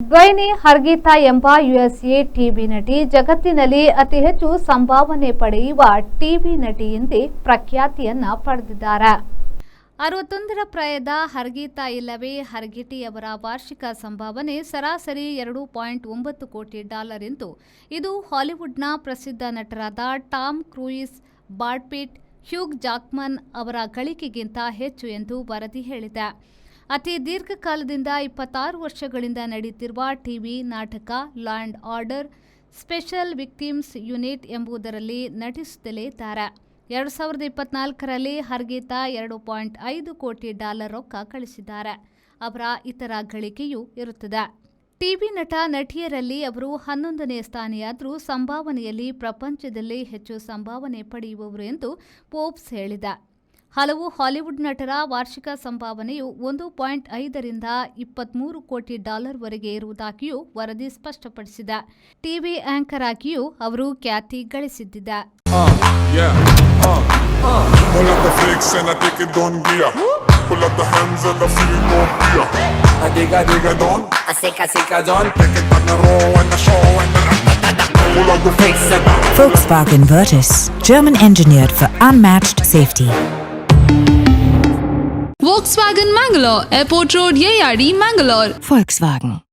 ಡ್ವೈನಿ ಹರ್ಗೀತಾ ಎಂಬ USA TV ನಟಿ ಜಗತ್ತಿನಲ್ಲಿ ಅತಿ ಹೆಚ್ಚು ಸಂಭಾವನೆ ಪಡೆಯುವ ಟಿವಿ ನಟಿ ಎಂದೇ ಪ್ರಖ್ಯಾತಿಯನ್ನ ಪಡೆದಿದ್ದಾರೆ. 61 ಪ್ರಾಯದ ಹರ್ಗೀತಾ ಇಲ್ಲವೇ ಹರ್ಗಿಟಿ ಅವರ ವಾರ್ಷಿಕ ಸಂಭಾವನೆ ಸರಾಸರಿ $2.9 ಕೋಟಿ ಎಂದು ಇದು ಹಾಲಿವುಡ್ನ ಪ್ರಸಿದ್ಧ ನಟರಾದ ಟಾಮ್ ಕ್ರೂಯಿಸ್, ಬ್ರಾಡ್ ಪಿಟ್, ಹ್ಯೂಗ್ ಜಾಕ್ಮನ್ ಅವರ ಗಳಿಕೆಗಿಂತ ಹೆಚ್ಚು ಎಂದು ವರದಿ ಹೇಳಿದೆ. ಅತಿ ದೀರ್ಘಕಾಲದಿಂದ 26 ವರ್ಷಗಳಿಂದ ನಡೆಯುತ್ತಿರುವ ಟಿವಿ ನಾಟಕ law and order special victims unit ಎಂಬುದರಲ್ಲಿ ನಟಿಸುತ್ತಲೇ ಇದ್ದಾರೆ. 2024ರಲ್ಲಿ ಹರ್ಗೀತಾ $2.5 ಕೋಟಿ ರೊಕ್ಕ ಗಳಿಸಿದ್ದಾರೆ. ಅವರ ಇತರ ಗಳಿಕೆಯೂ ಇರುತ್ತದೆ. ಟಿವಿ ನಟ ನಟಿಯರಲ್ಲಿ ಅವರು 11ನೇ ಸ್ಥಾನಿಯಾದರೂ ಸಂಭಾವನೆಯಲ್ಲಿ ಪ್ರಪಂಚದಲ್ಲಿ ಹೆಚ್ಚು ಸಂಭಾವನೆ ಪಡೆಯುವವರು ಎಂದು ಫೋರ್ಬ್ಸ್ ಹೇಳಿದೆ. ಹಲವು ಹಾಲಿವುಡ್ ನಟರ ವಾರ್ಷಿಕ ಸಂಭಾವನೆಯು 1.5 ರಿಂದ $23 ಕೋಟಿ ವರೆಗೆ ಇರುವುದಾಗಿಯೂ ವರದಿ ಸ್ಪಷ್ಟಪಡಿಸಿದೆ. ಟಿವಿ ಆಂಕರ್ ಆಗಿಯೂ ಅವರು ಖ್ಯಾತಿ ಗಳಿಸಿದ್ದಿದೆ. Pull up the flicks and I take it on gear. Pull up the hands and I feel no fear. I dig it on. I sick a John. Take it on the row and the show and the pull up the flicks and I. Volkswagen Virtus, German engineered for unmatched safety. Volkswagen Mangalore, Airport Road, Yeyadi, Mangalore. Volkswagen.